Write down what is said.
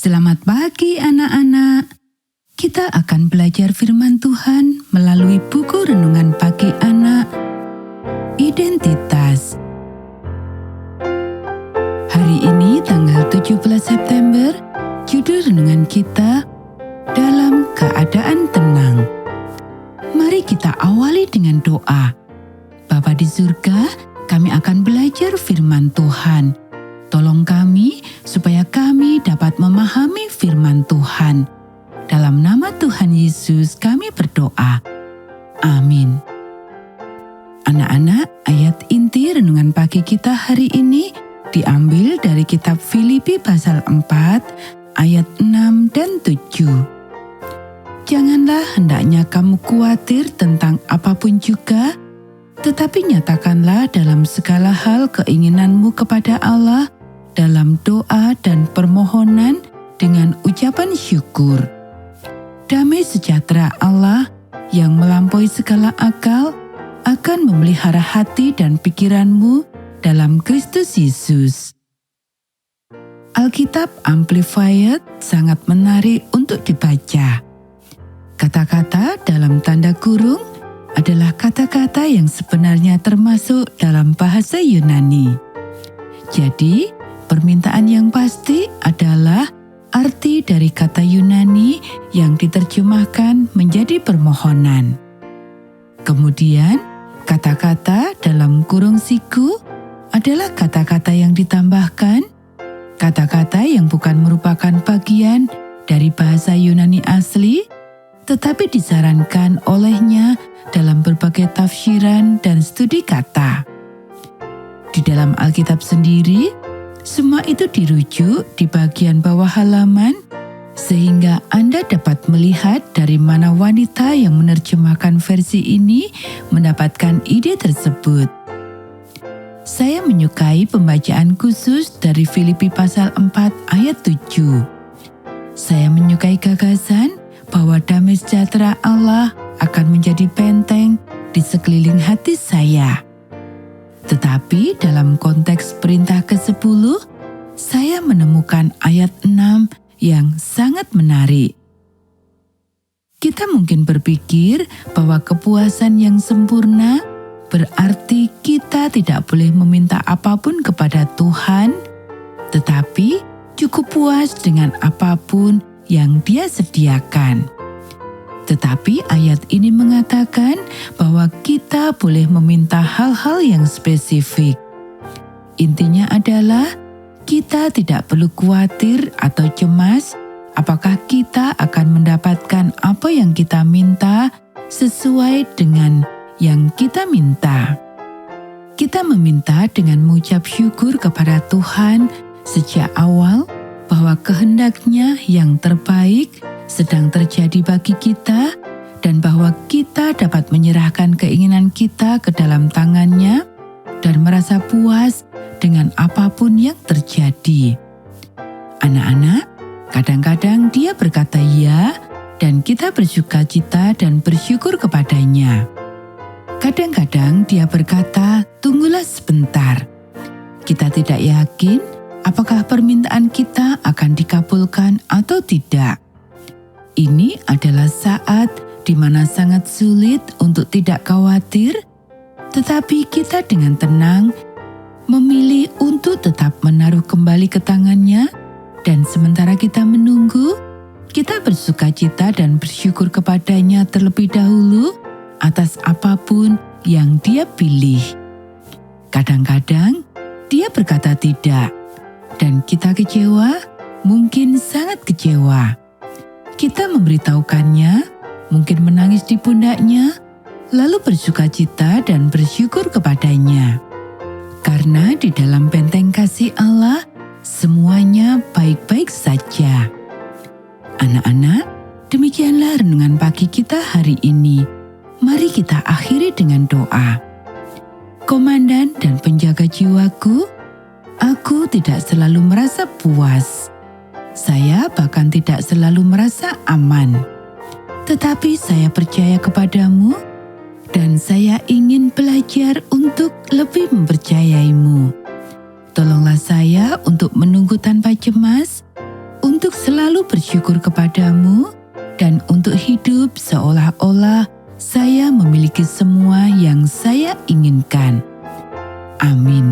Selamat pagi anak-anak. Kita akan belajar firman Tuhan melalui buku renungan pagi anak, Identitas. Hari ini tanggal 17 September, judul renungan kita, Dalam Keadaan Tenang. Mari kita awali dengan doa. Bapa di surga, kami akan belajar firman Tuhan. Tolong kami supaya kami dapat memahami firman Tuhan. Dalam nama Tuhan Yesus kami berdoa. Amin. Anak-anak, ayat inti renungan pagi kita hari ini diambil dari kitab Filipi pasal 4 ayat 6 dan 7. Janganlah hendaknya kamu khawatir tentang apapun juga, tetapi nyatakanlah dalam segala hal keinginanmu kepada Allah dalam doa dan permohonan dengan ucapan syukur. Damai sejahtera Allah yang melampaui segala akal akan memelihara hati dan pikiranmu dalam Kristus Yesus. Alkitab Amplified sangat menarik untuk dibaca. Kata-kata dalam tanda kurung adalah kata-kata yang sebenarnya termasuk dalam bahasa Yunani. Jadi, permintaan yang pasti adalah arti dari kata Yunani yang diterjemahkan menjadi permohonan. Kemudian, kata-kata dalam kurung siku adalah kata-kata yang ditambahkan, kata-kata yang bukan merupakan bagian dari bahasa Yunani asli, tetapi disarankan olehnya dalam berbagai tafsiran dan studi kata. Di dalam Alkitab sendiri, semua itu dirujuk di bagian bawah halaman, sehingga Anda dapat melihat dari mana wanita yang menerjemahkan versi ini mendapatkan ide tersebut. Saya menyukai pembacaan khusus dari Filipi pasal 4 ayat 7. Saya menyukai gagasan bahwa damai sejahtera Allah akan menjadi benteng di sekeliling hati saya. Tetapi dalam konteks perintah ke-10, saya menemukan ayat 6 yang sangat menarik. Kita mungkin berpikir bahwa kepuasan yang sempurna berarti kita tidak boleh meminta apapun kepada Tuhan, tetapi cukup puas dengan apapun yang Dia sediakan. Tetapi ayat ini mengatakan bahwa kita boleh meminta hal-hal yang spesifik. Intinya adalah kita tidak perlu khawatir atau cemas apakah kita akan mendapatkan apa yang kita minta sesuai dengan yang kita minta. Kita meminta dengan mengucap syukur kepada Tuhan sejak awal bahwa kehendaknya yang terbaik sedang terjadi bagi kita dan bahwa kita dapat menyerahkan keinginan kita ke dalam tangannya dan merasa puas dengan apapun yang terjadi. Anak-anak, kadang-kadang Dia berkata ya dan kita bersukacita dan bersyukur kepadanya. Kadang-kadang Dia berkata, tunggulah sebentar. Kita tidak yakin apakah permintaan kita akan dikabulkan atau tidak. Ini adalah saat di mana sangat sulit untuk tidak khawatir, tetapi kita dengan tenang memilih untuk tetap menaruh kembali ke tangannya, dan sementara kita menunggu, kita bersukacita dan bersyukur kepadanya terlebih dahulu atas apapun yang Dia pilih. Kadang-kadang Dia berkata tidak, dan kita kecewa, mungkin sangat kecewa. Kita memberitahukannya, mungkin menangis di pundaknya, lalu bersukacita dan bersyukur kepadanya. Karena di dalam benteng kasih Allah, semuanya baik-baik saja. Anak-anak, demikianlah renungan pagi kita hari ini. Mari kita akhiri dengan doa. Komandan dan penjaga jiwaku, aku tidak selalu merasa puas. Saya bahkan tidak selalu merasa aman. Tetapi saya percaya kepadamu dan saya ingin belajar untuk lebih mempercayaimu. Tolonglah saya untuk menunggu tanpa cemas, untuk selalu bersyukur kepadamu, dan untuk hidup seolah-olah saya memiliki semua yang saya inginkan. Amin.